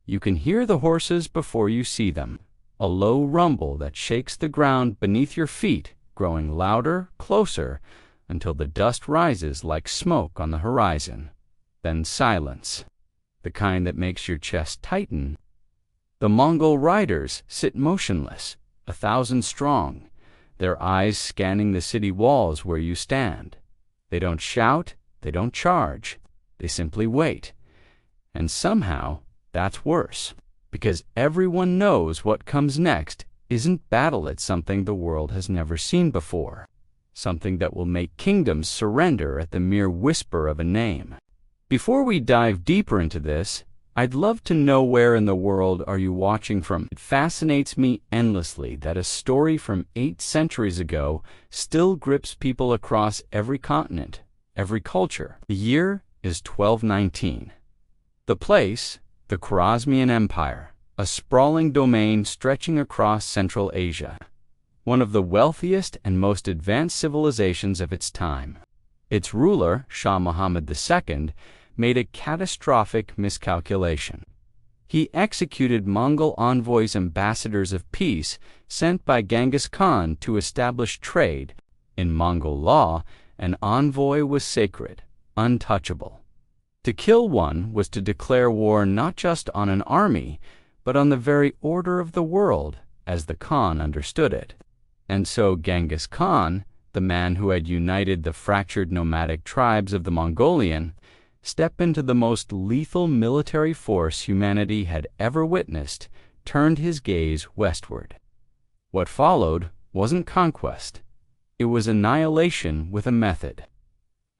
You can hear the horses before you see them, a low rumble that shakes the ground beneath your feet, growing louder, closer, until the dust rises like smoke on the horizon. Then silence, the kind that makes your chest tighten. The Mongol riders sit motionless, 1,000 strong, their eyes scanning the city walls where you stand. They don't shout, they don't charge, they simply wait. And somehow, that's worse, because everyone knows what comes next isn't battle at something the world has never seen before, something that will make kingdoms surrender at the mere whisper of a name. Before we dive deeper into this, I'd love to know where in the world are you watching from. It fascinates me endlessly that a story from 8 centuries ago still grips people across every continent, every culture. The year is 1219. The place, the Khwarezmian Empire, a sprawling domain stretching across Central Asia, one of the wealthiest and most advanced civilizations of its time. Its ruler, Shah Muhammad II, made a catastrophic miscalculation. He executed Mongol envoys, ambassadors of peace sent by Genghis Khan to establish trade. In Mongol law, an envoy was sacred, untouchable. To kill one was to declare war not just on an army, but on the very order of the world, as the Khan understood it. And so Genghis Khan, the man who had united the fractured nomadic tribes of the Mongolian, stepped into the most lethal military force humanity had ever witnessed, turned his gaze westward. What followed wasn't conquest. It was annihilation with a method.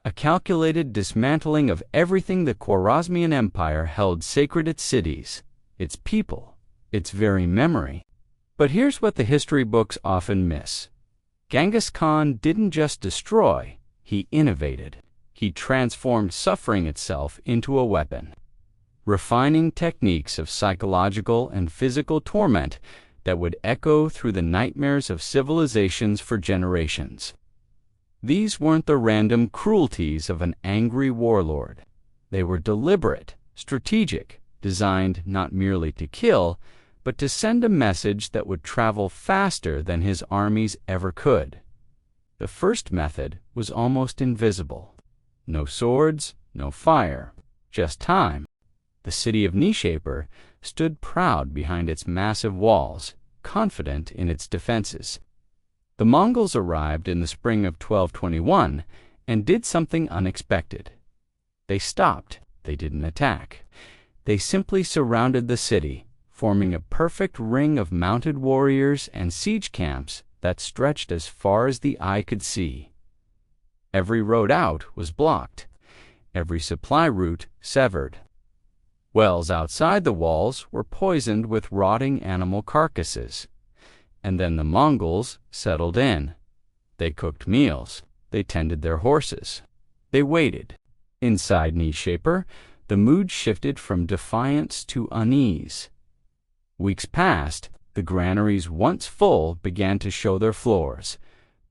A calculated dismantling of everything the Khwarezmian Empire held sacred: its cities, its people, its very memory. But here's what the history books often miss. Genghis Khan didn't just destroy, he innovated. He transformed suffering itself into a weapon, refining techniques of psychological and physical torment that would echo through the nightmares of civilizations for generations. These weren't the random cruelties of an angry warlord. They were deliberate, strategic, designed not merely to kill, but to send a message that would travel faster than his armies ever could. The first method was almost invisible. No swords, no fire, just time. The city of Nishapur stood proud behind its massive walls, confident in its defenses. The Mongols arrived in the spring of 1221 and did something unexpected. They stopped. They didn't attack. They simply surrounded the city, forming a perfect ring of mounted warriors and siege camps that stretched as far as the eye could see. Every road out was blocked, every supply route severed. Wells outside the walls were poisoned with rotting animal carcasses. And then the Mongols settled in. They cooked meals. They tended their horses. They waited. Inside Nishapur, the mood shifted from defiance to unease. Weeks passed. The granaries, once full, began to show their floors.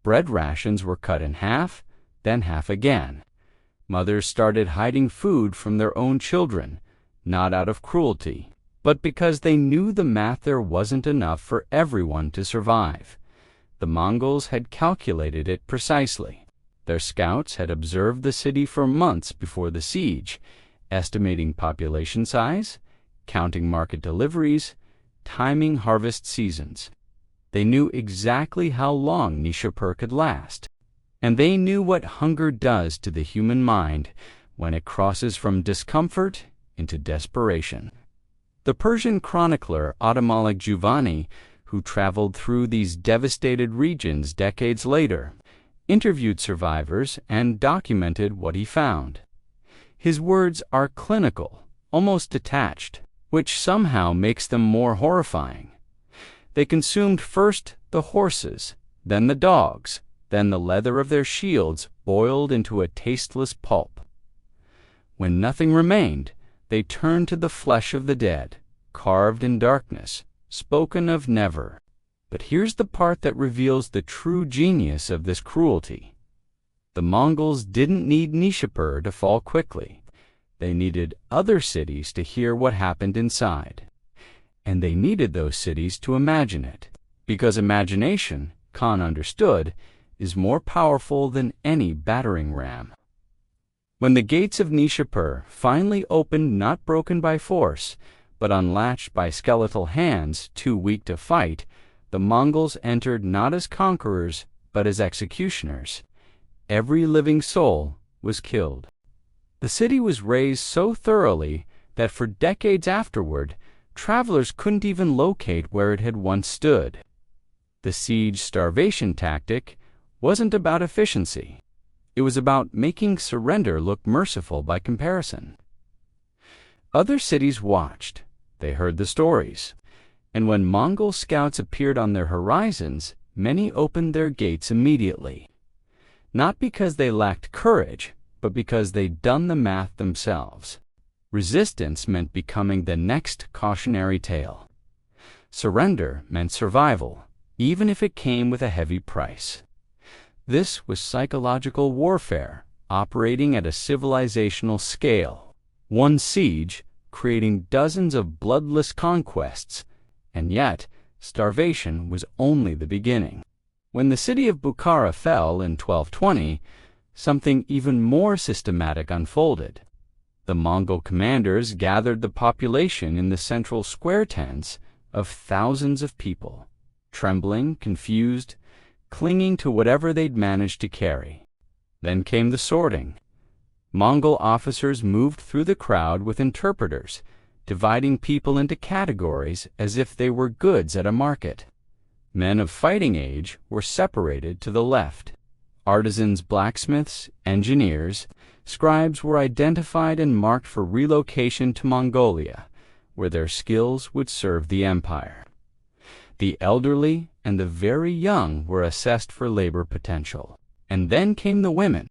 Bread rations were cut in half, then half again. Mothers started hiding food from their own children, not out of cruelty, but because they knew the math there wasn't enough for everyone to survive. The Mongols had calculated it precisely. Their scouts had observed the city for months before the siege, estimating population size, counting market deliveries, timing harvest seasons. They knew exactly how long Nishapur could last. And they knew what hunger does to the human mind when it crosses from discomfort into desperation. The Persian chronicler Automalik Juvani, who traveled through these devastated regions decades later, interviewed survivors and documented what he found. His words are clinical, almost detached, which somehow makes them more horrifying. They consumed first the horses, then the dogs, then the leather of their shields boiled into a tasteless pulp. When nothing remained, they turned to the flesh of the dead, carved in darkness, spoken of never. But here's the part that reveals the true genius of this cruelty. The Mongols didn't need Nishapur to fall quickly. They needed other cities to hear what happened inside. and they needed those cities to imagine it, because imagination, Khan understood, is more powerful than any battering ram. When the gates of Nishapur finally opened, not broken by force, but unlatched by skeletal hands too weak to fight, the Mongols entered not as conquerors, but as executioners. Every living soul was killed. The city was razed so thoroughly that for decades afterward, travelers couldn't even locate where it had once stood. The siege starvation tactic wasn't about efficiency. It was about making surrender look merciful by comparison. Other cities watched. They heard the stories. And when Mongol scouts appeared on their horizons, many opened their gates immediately. Not because they lacked courage, but because they'd done the math themselves. Resistance meant becoming the next cautionary tale. Surrender meant survival, even if it came with a heavy price. This was psychological warfare, operating at a civilizational scale. One siege, creating dozens of bloodless conquests, and yet starvation was only the beginning. When the city of Bukhara fell in 1220, something even more systematic unfolded. The Mongol commanders gathered the population in the central square tents of thousands of people, trembling, confused, clinging to whatever they'd managed to carry. Then came the sorting. Mongol officers moved through the crowd with interpreters, dividing people into categories as if they were goods at a market. Men of fighting age were separated to the left. Artisans, blacksmiths, engineers, scribes were identified and marked for relocation to Mongolia, where their skills would serve the empire. The elderly and the very young were assessed for labor potential. And then came the women.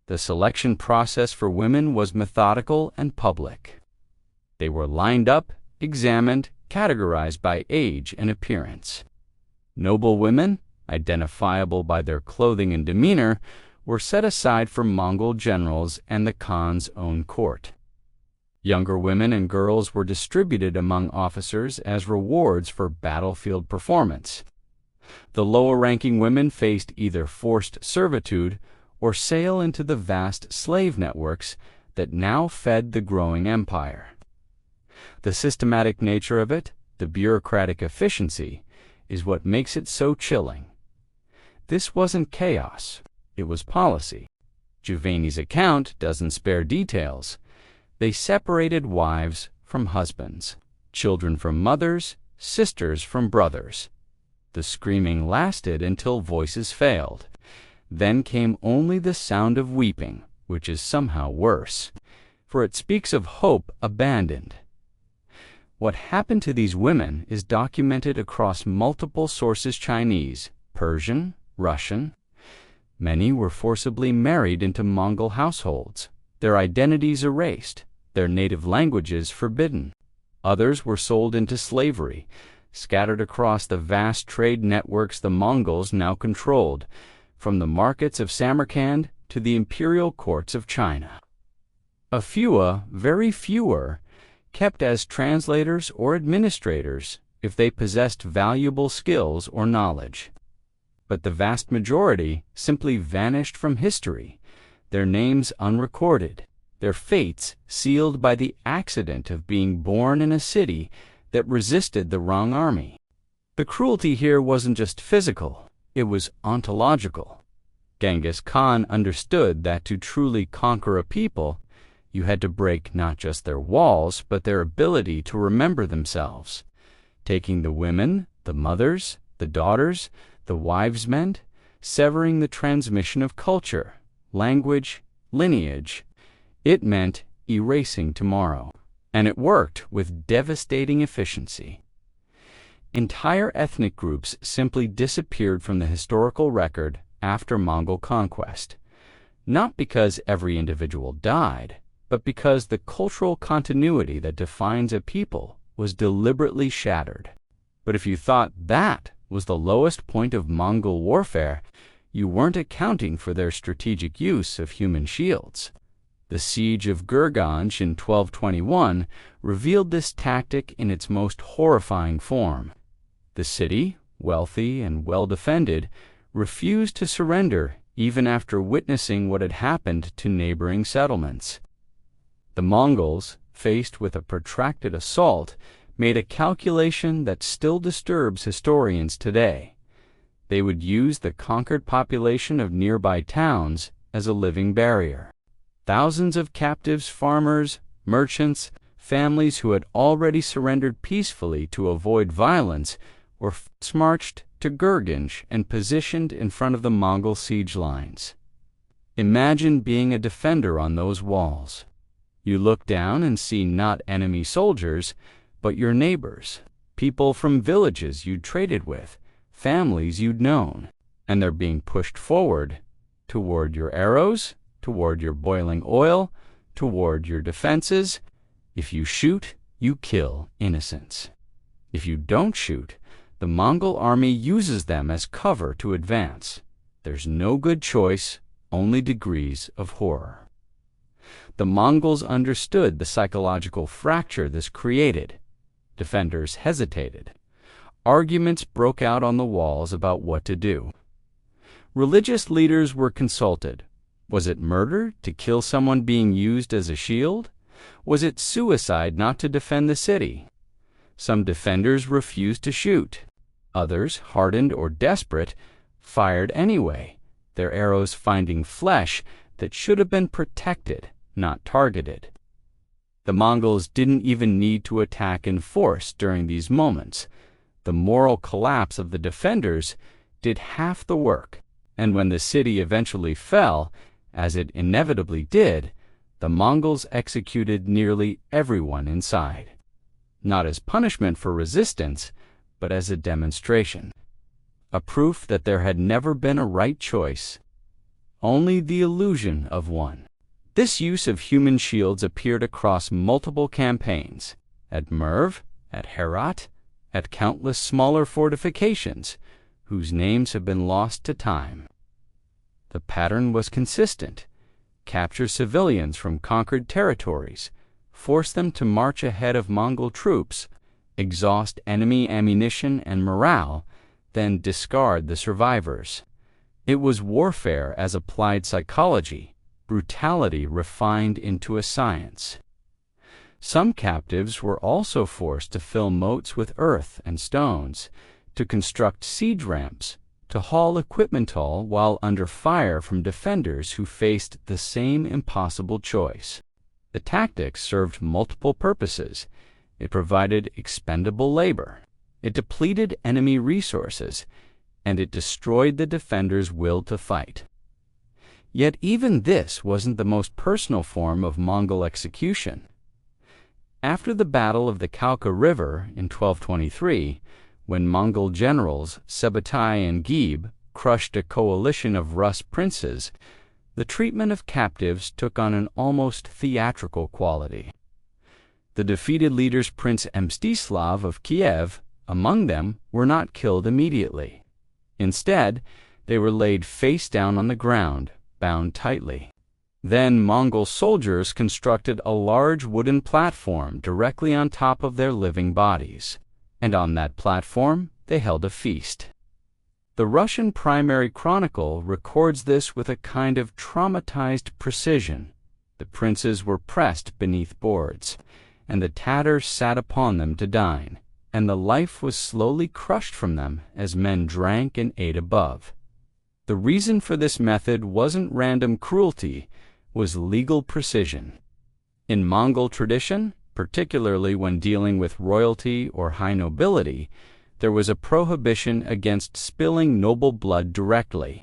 The selection process for women was methodical and public. They were lined up, examined, categorized by age and appearance. Noble women, identifiable by their clothing and demeanor, were set aside for Mongol generals and the Khan's own court. Younger women and girls were distributed among officers as rewards for battlefield performance. The lower-ranking women faced either forced servitude or sail into the vast slave networks that now fed the growing empire. The systematic nature of it, the bureaucratic efficiency, is what makes it so chilling. This wasn't chaos, it was policy. Giovanni's account doesn't spare details. They separated wives from husbands, children from mothers, sisters from brothers. The screaming lasted until voices failed. Then came only the sound of weeping, which is somehow worse, for it speaks of hope abandoned. What happened to these women is documented across multiple sources: Chinese, Persian, Russian. Many were forcibly married into Mongol households, their identities erased, their native languages forbidden. Others were sold into slavery, scattered across the vast trade networks the Mongols now controlled, from the markets of Samarkand to the imperial courts of China. A few, very few, kept as translators or administrators if they possessed valuable skills or knowledge. But the vast majority simply vanished from history, their names unrecorded, their fates sealed by the accident of being born in a city that resisted the wrong army. The cruelty here wasn't just physical, it was ontological. Genghis Khan understood that to truly conquer a people, you had to break not just their walls, but their ability to remember themselves. Taking the women, the mothers, the daughters, the wives meant severing the transmission of culture, language, lineage. It meant erasing tomorrow. And it worked with devastating efficiency. Entire ethnic groups simply disappeared from the historical record after Mongol conquest, not because every individual died, but because the cultural continuity that defines a people was deliberately shattered. But if you thought that was the lowest point of Mongol warfare, you weren't accounting for their strategic use of human shields. The siege of Gurganj in 1221 revealed this tactic in its most horrifying form. The city, wealthy and well defended, refused to surrender even after witnessing what had happened to neighboring settlements. The Mongols, faced with a protracted assault, made a calculation that still disturbs historians today. They would use the conquered population of nearby towns as a living barrier. Thousands of captives, farmers, merchants, families who had already surrendered peacefully to avoid violence were marched to Gurganj and positioned in front of the Mongol siege lines. Imagine being a defender on those walls. You look down and see not enemy soldiers, but your neighbors, people from villages you'd traded with, families you'd known, and they're being pushed forward toward your arrows, toward your boiling oil, toward your defenses. If you shoot, you kill innocents. If you don't shoot, the Mongol army uses them as cover to advance. There's no good choice, only degrees of horror. The Mongols understood the psychological fracture this created. Defenders hesitated. Arguments broke out on the walls about what to do. Religious leaders were consulted. Was it murder to kill someone being used as a shield? Was it suicide not to defend the city? Some defenders refused to shoot. Others, hardened or desperate, fired anyway, their arrows finding flesh that should have been protected, not targeted. The Mongols didn't even need to attack in force during these moments. The moral collapse of the defenders did half the work, and when the city eventually fell, as it inevitably did, the Mongols executed nearly everyone inside. Not as punishment for resistance, but as a demonstration. A proof that there had never been a right choice, only the illusion of one. This use of human shields appeared across multiple campaigns, at Merv, at Herat, at countless smaller fortifications, whose names have been lost to time. The pattern was consistent. Capture civilians from conquered territories, force them to march ahead of Mongol troops, exhaust enemy ammunition and morale, then discard the survivors. It was warfare as applied psychology, brutality refined into a science. Some captives were also forced to fill moats with earth and stones, to construct siege ramps, to haul equipment all while under fire from defenders who faced the same impossible choice. The tactics served multiple purposes. It provided expendable labor, it depleted enemy resources, and it destroyed the defenders' will to fight. Yet even this wasn't the most personal form of Mongol execution. After the Battle of the Khalkha River in 1223, when Mongol generals Subutai and Gebe crushed a coalition of Rus princes, the treatment of captives took on an almost theatrical quality. The defeated leaders Prince Mstislav of Kiev, among them, were not killed immediately. Instead, they were laid face down on the ground, bound tightly. Then Mongol soldiers constructed a large wooden platform directly on top of their living bodies, and on that platform they held a feast. The Russian Primary Chronicle records this with a kind of traumatized precision. The princes were pressed beneath boards, and the Tatars sat upon them to dine, and the life was slowly crushed from them as men drank and ate above. The reason for this method wasn't random cruelty, was legal precision. In Mongol tradition, particularly when dealing with royalty or high nobility, there was a prohibition against spilling noble blood directly,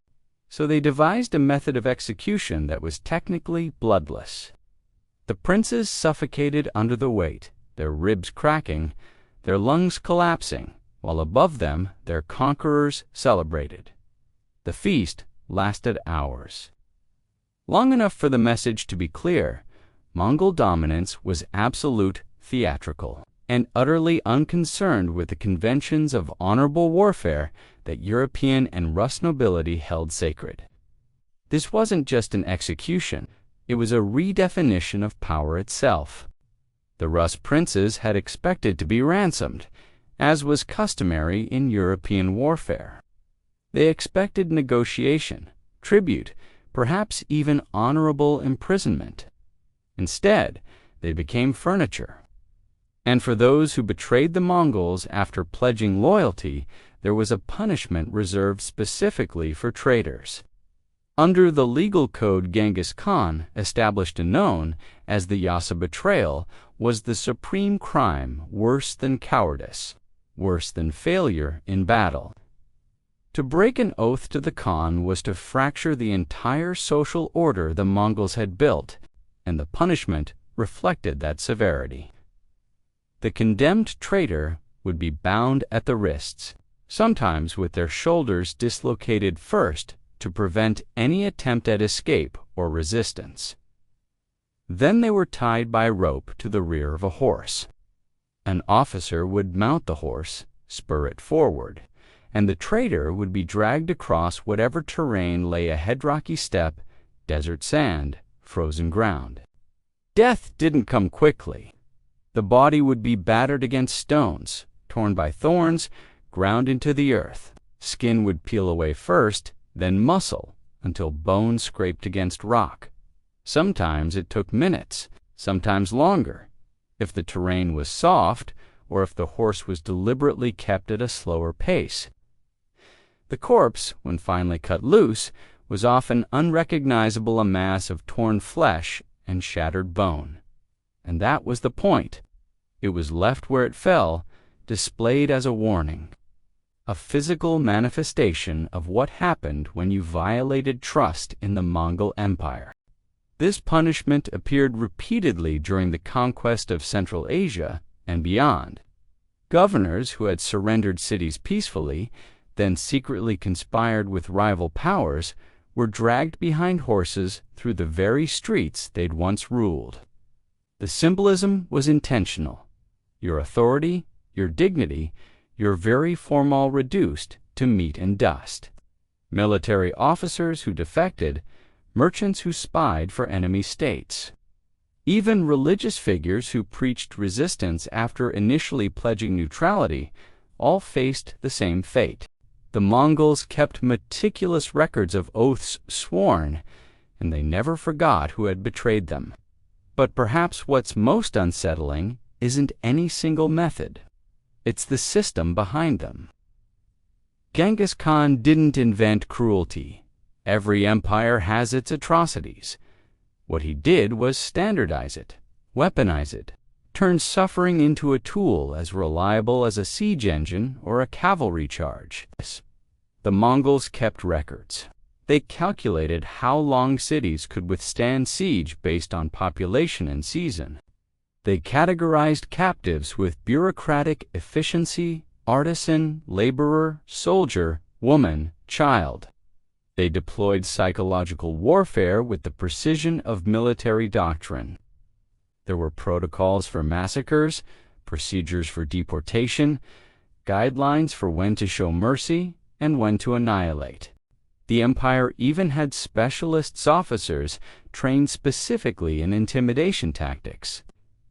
so they devised a method of execution that was technically bloodless. The princes suffocated under the weight, their ribs cracking, their lungs collapsing, while above them their conquerors celebrated. The feast lasted hours. Long enough for the message to be clear: Mongol dominance was absolute, theatrical, and utterly unconcerned with the conventions of honorable warfare that European and Rus nobility held sacred. This wasn't just an execution. It was a redefinition of power itself. The Rus princes had expected to be ransomed, as was customary in European warfare. They expected negotiation, tribute, perhaps even honorable imprisonment. Instead, they became furniture. And for those who betrayed the Mongols after pledging loyalty, there was a punishment reserved specifically for traitors. Under the legal code, Genghis Khan, established and known as the Yasa betrayal, was the supreme crime, worse than cowardice, worse than failure in battle. To break an oath to the Khan was to fracture the entire social order the Mongols had built, and the punishment reflected that severity. The condemned traitor would be bound at the wrists, sometimes with their shoulders dislocated first to prevent any attempt at escape or resistance. Then they were tied by rope to the rear of a horse. An officer would mount the horse, spur it forward, and the traitor would be dragged across whatever terrain lay ahead: rocky steppe, desert sand, frozen ground. Death didn't come quickly. The body would be battered against stones, torn by thorns, ground into the earth. Skin would peel away first, then muscle, until bone scraped against rock. Sometimes it took minutes, sometimes longer, if the terrain was soft or if the horse was deliberately kept at a slower pace. The corpse, when finally cut loose, was often unrecognizable, a mass of torn flesh and shattered bone. And that was the point. It was left where it fell, displayed as a warning, a physical manifestation of what happened when you violated trust in the Mongol Empire. This punishment appeared repeatedly during the conquest of Central Asia and beyond. Governors who had surrendered cities peacefully, then secretly conspired with rival powers, were dragged behind horses through the very streets they'd once ruled. The symbolism was intentional. Your authority, your dignity, your very form all reduced to meat and dust. Military officers who defected, merchants who spied for enemy states. Even religious figures who preached resistance after initially pledging neutrality all faced the same fate. The Mongols kept meticulous records of oaths sworn, and they never forgot who had betrayed them. But perhaps what's most unsettling isn't any single method. It's the system behind them. Genghis Khan didn't invent cruelty. Every empire has its atrocities. What he did was standardize it, weaponize it, turn suffering into a tool as reliable as a siege engine or a cavalry charge. The Mongols kept records. They calculated how long cities could withstand siege based on population and season. They categorized captives with bureaucratic efficiency: artisan, laborer, soldier, woman, child. They deployed psychological warfare with the precision of military doctrine. There were protocols for massacres, procedures for deportation, guidelines for when to show mercy and when to annihilate. The empire even had specialist officers trained specifically in intimidation tactics,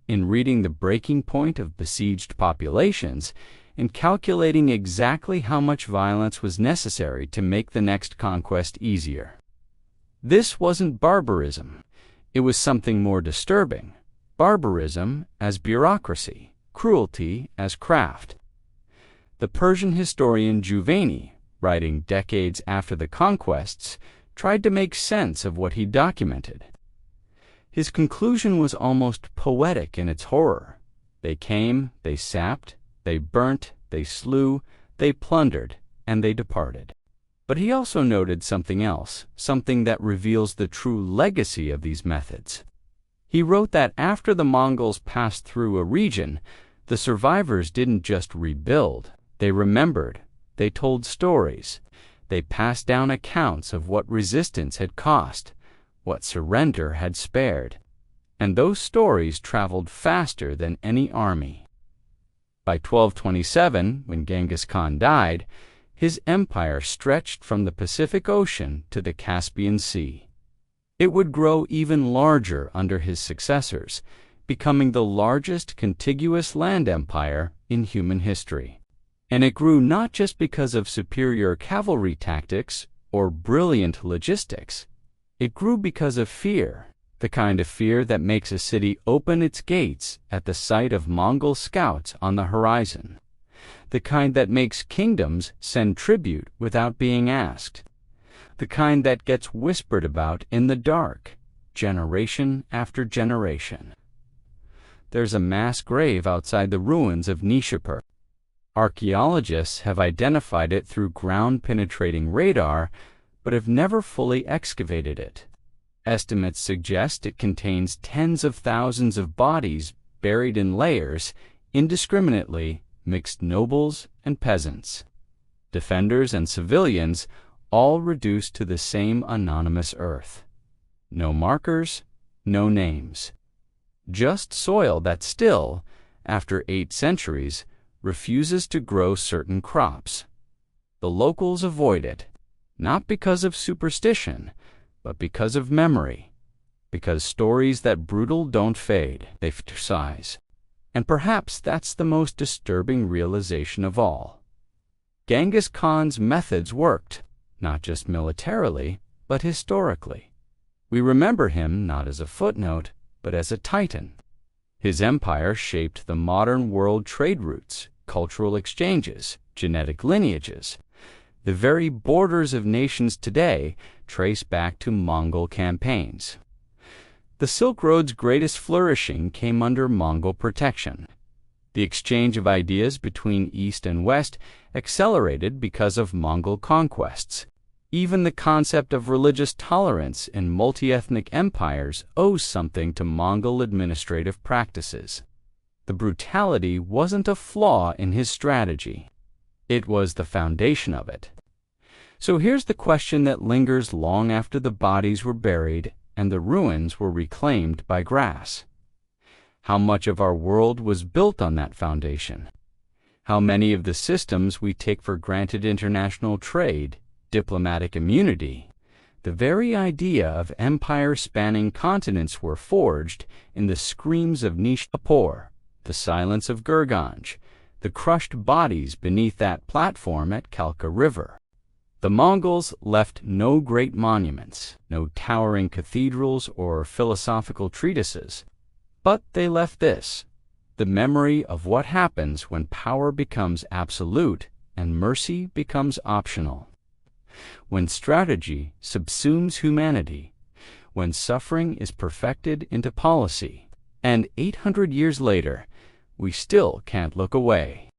in reading the breaking point of besieged populations, in calculating exactly how much violence was necessary to make the next conquest easier. This wasn't barbarism. It was something more disturbing. Barbarism as bureaucracy, cruelty as craft. The Persian historian Juvayni, writing decades after the conquests, tried to make sense of what he documented. His conclusion was almost poetic in its horror. They came, they sapped, they burnt, they slew, they plundered, and they departed. But he also noted something else, something that reveals the true legacy of these methods. He wrote that after the Mongols passed through a region, the survivors didn't just rebuild. They remembered. They told stories. They passed down accounts of what resistance had cost, what surrender had spared. And those stories traveled faster than any army. By 1227, when Genghis Khan died, his empire stretched from the Pacific Ocean to the Caspian Sea. It would grow even larger under his successors, becoming the largest contiguous land empire in human history. And it grew not just because of superior cavalry tactics or brilliant logistics. It grew because of fear, the kind of fear that makes a city open its gates at the sight of Mongol scouts on the horizon, the kind that makes kingdoms send tribute without being asked, the kind that gets whispered about in the dark, generation after generation. There's a mass grave outside the ruins of Nishapur. Archaeologists have identified it through ground-penetrating radar, but have never fully excavated it. Estimates suggest it contains tens of thousands of bodies buried in layers, indiscriminately mixed nobles and peasants, defenders and civilians, all reduced to the same anonymous earth. No markers, no names. Just soil that still, after 8 centuries, refuses to grow certain crops. The locals avoid it, not because of superstition, but because of memory, because stories that brutal don't fade, they size. And perhaps that's the most disturbing realization of all. Genghis Khan's methods worked, not just militarily, but historically. We remember him not as a footnote, but as a titan. His empire shaped the modern world trade routes, cultural exchanges, genetic lineages. The very borders of nations today trace back to Mongol campaigns. The Silk Road's greatest flourishing came under Mongol protection. The exchange of ideas between East and West accelerated because of Mongol conquests. Even the concept of religious tolerance in multi-ethnic empires owes something to Mongol administrative practices. The brutality wasn't a flaw in his strategy. It was the foundation of it. So here's the question that lingers long after the bodies were buried and the ruins were reclaimed by grass. How much of our world was built on that foundation? How many of the systems we take for granted, international trade, diplomatic immunity, the very idea of empire spanning continents, were forged in the screams of Nishapur, the silence of Gurganj, the crushed bodies beneath that platform at Kalka River? The Mongols left no great monuments, no towering cathedrals or philosophical treatises, but they left this: the memory of what happens when power becomes absolute and mercy becomes optional. When strategy subsumes humanity, when suffering is perfected into policy, and 800 years later, we still can't look away.